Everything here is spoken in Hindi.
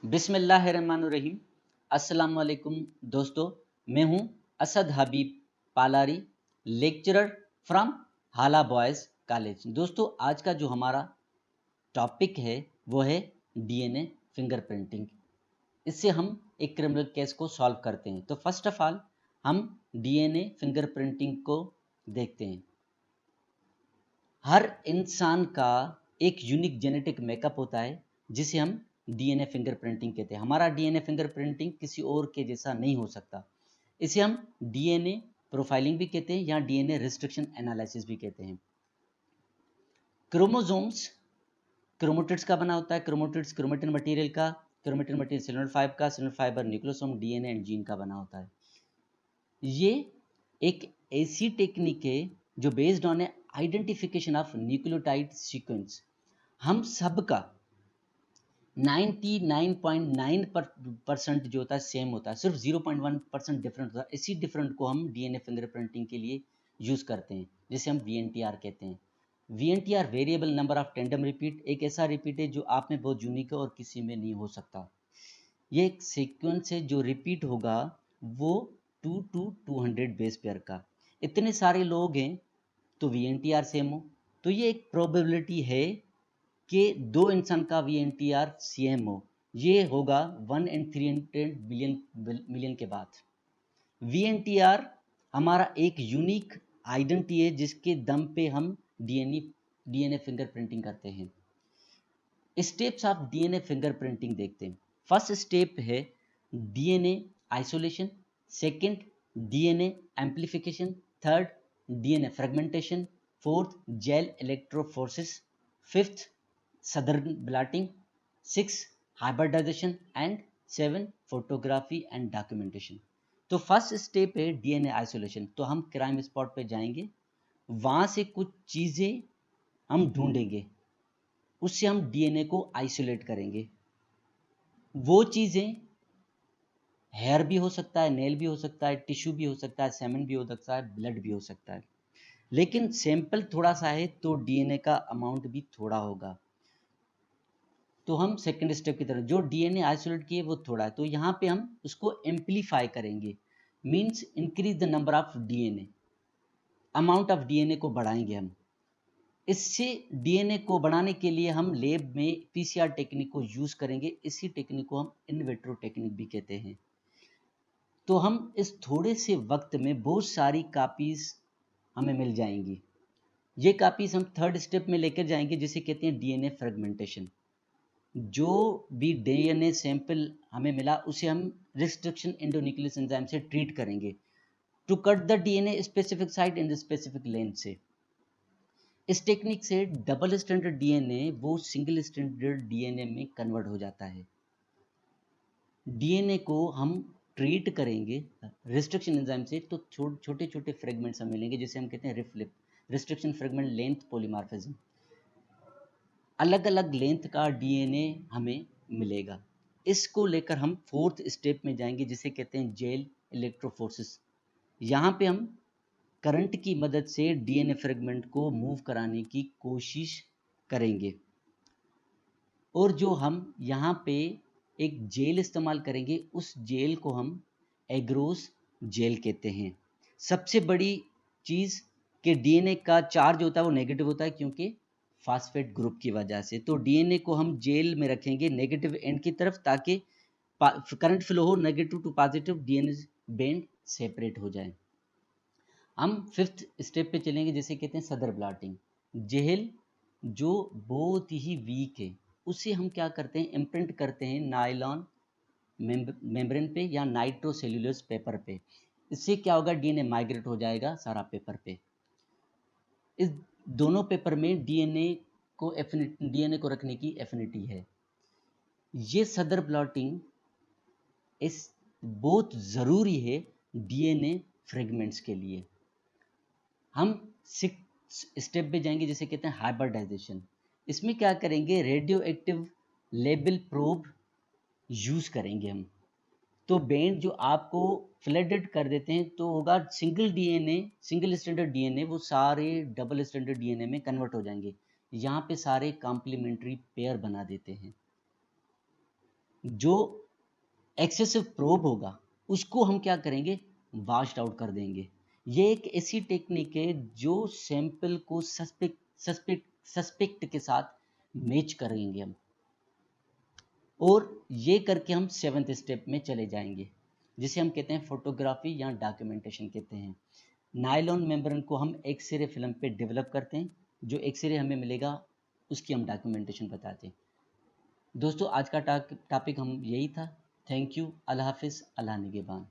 बिस्मिल्लाहिर्रहमानिर्रहीम। अस्सलाम वालेकुम दोस्तों, मैं हूं असद हबीब पालारी, लेक्चरर फ्रॉम हाला बॉयज़ कॉलेज। दोस्तों, आज का जो हमारा टॉपिक है वो है डीएनए फिंगरप्रिंटिंग। इससे हम एक क्रिमिनल केस को सॉल्व करते हैं। तो फर्स्ट ऑफ ऑल हम डीएनए फिंगरप्रिंटिंग को देखते हैं। हर इंसान का एक यूनिक जेनेटिक मेकअप होता है जिसे हम डीएनए फिंगरप्रिंटिंग कहते हैं। हमारा डीएनए फिंगरप्रिंटिंग किसी और के जैसा नहीं हो सकता। इसे हम डीएनए प्रोफाइलिंग भी कहते हैं या डीएनए रिस्ट्रिक्शन एनालिसिस भी कहते हैं। क्रोमोसोम्स क्रोमेटिड्स का बना होता है। क्रोमेटिड्स क्रोमेटिन मटेरियल का, क्रोमेटिन मटेरियल सेलुलर फाइबर का, cellular fibre nucleosome DNA and gene का बना होता है। ये एक ऐसी टेक्निक है जो based on identification of nucleotide sequence हम सबका 99.9% जो होता है सेम होता है, सिर्फ 0.1% डिफरेंट होता है। इसी डिफरेंट को हम डीएनए फिंगरप्रिंटिंग के लिए यूज करते हैं, जिसे हम वीएनटीआर कहते हैं। VNTR variable number of tandem repeat, एक ऐसा रिपीट है जो आप में बहुत यूनिक है और किसी में नहीं हो सकता। ये एक सीक्वेंस है जो रिपीट होगा वो 2 to 200 बेस पेयर का। इतने सारे लोग हैं तो वीएनटीआर सेम हो, तो ये एक प्रोबेबिलिटी है कि दो इंसान का वीएनटीआर सेम हो। ये होगा 1 in 300 मिलियन के बाद। वीएनटीआर हमारा एक यूनिक आइडेंटिटी है जिसके दम पे हम डीएनए फिंगरप्रिंटिंग करते हैं। स्टेप्स ऑफ डीएनए फिंगरप्रिंटिंग देखते हैं। फर्स्ट स्टेप है DNA isolation, second DNA amplification, third DNA fragmentation, fourth gel electrophoresis, fifth southern blotting, six hybridization and seven photography and documentation. तो फर्स्ट स्टेप है डीएनए आइसोलेशन। तो हम क्राइम स्पॉट पे जाएंगे, वहां से कुछ चीजें हम ढूंढेंगे, उससे हम डीएनए को आइसोलेट करेंगे। वो चीजें हेयर भी हो सकता है, नेल भी हो सकता है, टिश्यू भी हो सकता है, सेमन भी हो सकता है, ब्लड भी हो सकता है। लेकिन सैंपल थोड़ा सा है तो डीएनए का अमाउंट भी थोड़ा होगा। तो हम सेकंड स्टेप की तरफ, जो डीएनए आइसोलेट किए वो थोड़ा है, तो यहाँ पे हम उसको एम्पलीफाई करेंगे, means increase the number of DNA, amount of DNA को बढ़ाएंगे हम। इससे डीएनए को बढ़ाने के लिए हम लैब में पीसीआर टेक्निक को यूज करेंगे। इसी टेक्निक को हम इन विट्रो टेक्निक भी कहते हैं। तो हम इस थोड़े से वक्त में बहुत सारी कापीज हमें मिल जाएंगी। ये कापीज हम थर्ड स्टेप में लेकर जाएंगे जिसे कहते हैं डीएनए फ्रेगमेंटेशन। जो भी डीएनए सैंपल हमें मिला उसे हम रिस्ट्रिक्शन एंडोन्यूक्लियस एंजाइम से ट्रीट करेंगे to cut the DNA specific site in the specific length से। इस टेक्निक से डबल स्टैंडर्ड डीएनए वो सिंगल स्टैंडर्ड डीएनए में कन्वर्ट हो जाता है। डीएनए को हम ट्रीट करेंगे रिस्ट्रिक्शन एंजाइम से तो छोटे छोटे फ्रेगमेंट्स हमें मिलेंगे जिसे हम कहते हैं रिफ्लिप, रिस्ट्रिक्शन फ्रेगमेंट लेंथ पॉलीमॉर्फिज्म। अलग अलग लेंथ का डीएनए हमें मिलेगा। इसको लेकर हम फोर्थ स्टेप में जाएंगे जिसे कहते हैं जेल इलेक्ट्रोफोरेसिस। यहाँ पे हम करंट की मदद से डीएनए फ्रेगमेंट को मूव कराने की कोशिश करेंगे। और जो हम यहाँ पे एक जेल इस्तेमाल करेंगे उस जेल को हम एग्रोस जेल कहते हैं। सबसे बड़ी चीज़ कि डीएनए का चार्ज होता है वो नेगेटिव होता है क्योंकि फास्फेट ग्रुप की वजह से। तो डीएनए को हम जेल में रखेंगे नेगेटिव एंड की तरफ ताकि करंट फ्लो हो, negative to positive DNA band separate हो जाए। हम फिफ्थ स्टेप पे चलेंगे जिसे कहते हैं सदर ब्लॉटिंग। जेल जो बहुत ही वीक है उसे हम क्या करते हैं, इम्प्रिंट करते हैं नायलॉन मेम्ब्रेन पे या नाइट्रोसेल्यूलोज पेपर पे। इससे क्या होगा, डीएनए माइग्रेट हो जाएगा सारा पेपर पे। इस दोनों पेपर में डीएनए को रखने की एफिनिटी है। ये सदर ब्लॉटिंग इस बहुत ज़रूरी है डीएनए फ्रेगमेंट्स के लिए। हम सिक्स स्टेप पे जाएंगे जिसे कहते हैं हाइब्रिडाइजेशन। इसमें क्या करेंगे, radio active label probe use करेंगे हम। तो बैंड जो आपको फ्लडेड कर देते हैं तो होगा single DNA, single standard DNA वो सारे डबल स्टैंडर्ड डीएनए में कन्वर्ट हो जाएंगे। यहाँ पे सारे कॉम्प्लीमेंट्री पेयर बना देते हैं। जो एक्सेसिव प्रोब होगा उसको हम क्या करेंगे, वाश्ड आउट कर देंगे। ये एक ऐसी टेक्निक है जो सैंपल को सस्पेक्ट के साथ मैच करेंगे हम, और ये करके हम 7th स्टेप में चले जाएंगे, जिसे हम कहते हैं फोटोग्राफी या डॉक्यूमेंटेशन कहते हैं। नायलॉन मेम्ब्रेन को हम एक्सरे फिल्म पे डेवलप करते हैं, जो एक्सरे हमें मिलेगा उसकी हम डॉक्यूमेंटेशन बताते हैं। दोस्तों आज का टॉपिक हम यही था। थैंक यू, अल्लाह हाफिज़, अल्लाह निगहबान।